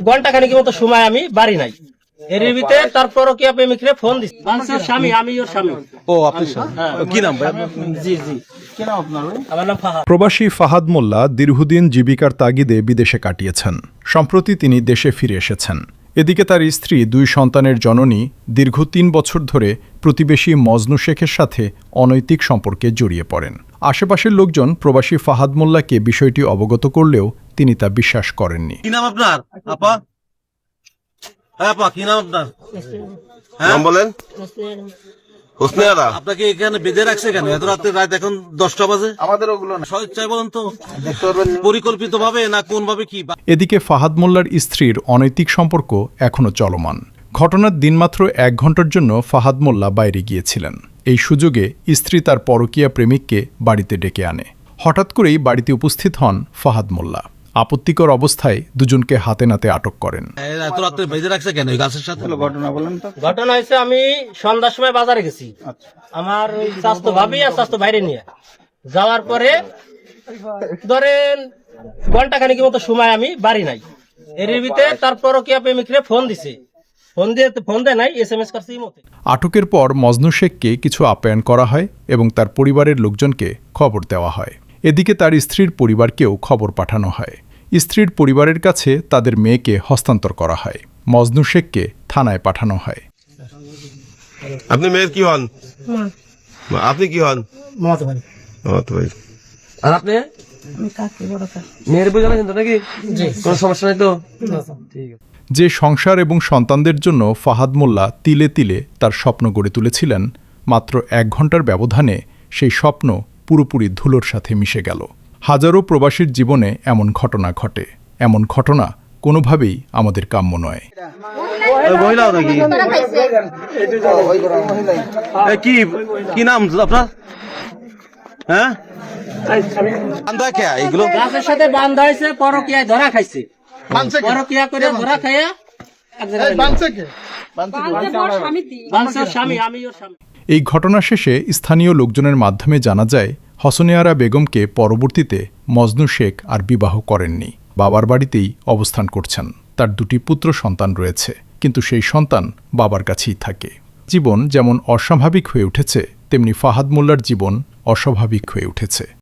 ঘন্টা খানিকের মতো সময় আমি বাড়ি নাই। এর ভিতরে তারপরও কি প্রেমিকরে ফোন দিচ্ছি, স্বামী, আমি ওর স্বামী। ও আপনি কি নাম ভাই? জি জি, কি নাম আপনার? আমার নাম ফাহাদ। প্রবাসী ফাহাদ মোল্লা দীর্ঘদিন জীবিকার তাগিদে বিদেশে কাটিয়েছেন। সম্প্রতি তিনি দেশে ফিরে এসেছেন। এদিকে তার স্ত্রী 2 সন্তানের জননী দীর্ঘ 3 বছর ধরে প্রতিবেশী মজনু শেখের সাথে অনৈতিক সম্পর্কে জড়িয়ে পড়েন। আশেপাশের লোকজন প্রবাসী ফাহাদ মোল্লাকে বিষয়টি অবগত করলেও তিনি তা বিশ্বাস করেননি। কি নাম আপনার আপা? হ্যাঁ আপা, কি নাম আপনার? নাম বলেন। হোসনেয়ারা। আপনাকে এখানে বেঁধে রাখছে কেন এত রাতে? রাত এখন 10টা বাজে। আমাদের ওগুলো না, স্বেচ্ছায় বলুন তো, পরিকল্পিত ভাবে না কোন ভাবে কি? এদিকে ফাহাদ মোল্লার স্ত্রীর অনৈতিক সম্পর্ক এখনও চলমান। ঘটনার দিনমাত্র 1 ঘন্টার জন্য ফাহাদ মোল্লা বাইরে গিয়েছিলেন। এই সুযোগে স্ত্রী তার পরকীয়া প্রেমিককে বাড়িতে ডেকে আনে। হঠাৎ করেই বাড়িতে উপস্থিত হন ফাহাদ মোল্লা। আপত্তিকর অবস্থায় দুজনকে হাতে নাতে আটক করেন। এত রাতে বেঁধে রাখছে কেন এই গাছের সাথে? ঘটনা হয়েছে, আমি সন্ধ্যার সময় বাজারে গেছি, আমার ওই স্বাস্থ্য ভাবি আর স্বাস্থ্য বাইরে নিয়ে যাওয়ার পরে ধরেন ঘন্টা খানিকের মতো সময় আমি বাড়ি নাই। এর ভিতরে তারপরও কি প্রেমিকরে ফোন দিছে, ফোন দেয় নাই, SMS করছে ইমোতে। আটকের পর মজনু শেখকে কিছু আপ্যায়ন করা হয় এবং তার পরিবারের লোকজনকে খবর দেওয়া হয়। এদিকে তার স্ত্রীর পরিবারকেও খবর পাঠানো হয়। স্ত্রীর পরিবারের কাছে তাদের মেয়েকে হস্তান্তর করা হয়। মজনু শেখকে থানায় পাঠানো হয়। আপনি মেয়ের কি হন? আপনি কি হন? মামাতো ভাই। মামাতো ভাই। আর আপনি মেয়ের বোঝা না কিন্তু নাকি? কোনো সমস্যা নাই তো? ঠিক আছে। যে সংসার এবং সন্তানদের জন্য ফাহাদ মোল্লা তিলে তিলে তার স্বপ্ন গড়ে তুলেছিলেন, মাত্র 1 ঘন্টার ব্যবধানে সেই স্বপ্ন পুরোপুরি ধুলোর সাথে মিশে গেল। হাজারো প্রবাসীর জীবনে এমন ঘটনা ঘটে। এমন ঘটনা কোনোভাবেই আমাদের কাম্য নয়। কি নাম আপনার? হ্যাঁ, বান্ধা কে এগুলো? গাছের সাথে বান্ধা হয়েছে, পরকীয়ায় ধরা খাইছে। পরকীয়া করে ধরা খাইয়া স্বামী, আমি ওর স্বামী। এই ঘটনা শেষে স্থানীয় লোকজনের মাধ্যমে জানা যায়, হসনেয়ারা বেগমকে পরবর্তীতে মজনু শেখ আর বিবাহ করেননি। বাবার বাড়িতেই অবস্থান করছেন। তার 2টি পুত্র সন্তান রয়েছে, কিন্তু সেই সন্তান বাবার কাছেই থাকে। জীবন যেমন অস্বাভাবিক হয়ে উঠেছে, তেমনি ফাহাদ মোল্লার জীবন অস্বাভাবিক হয়ে উঠেছে।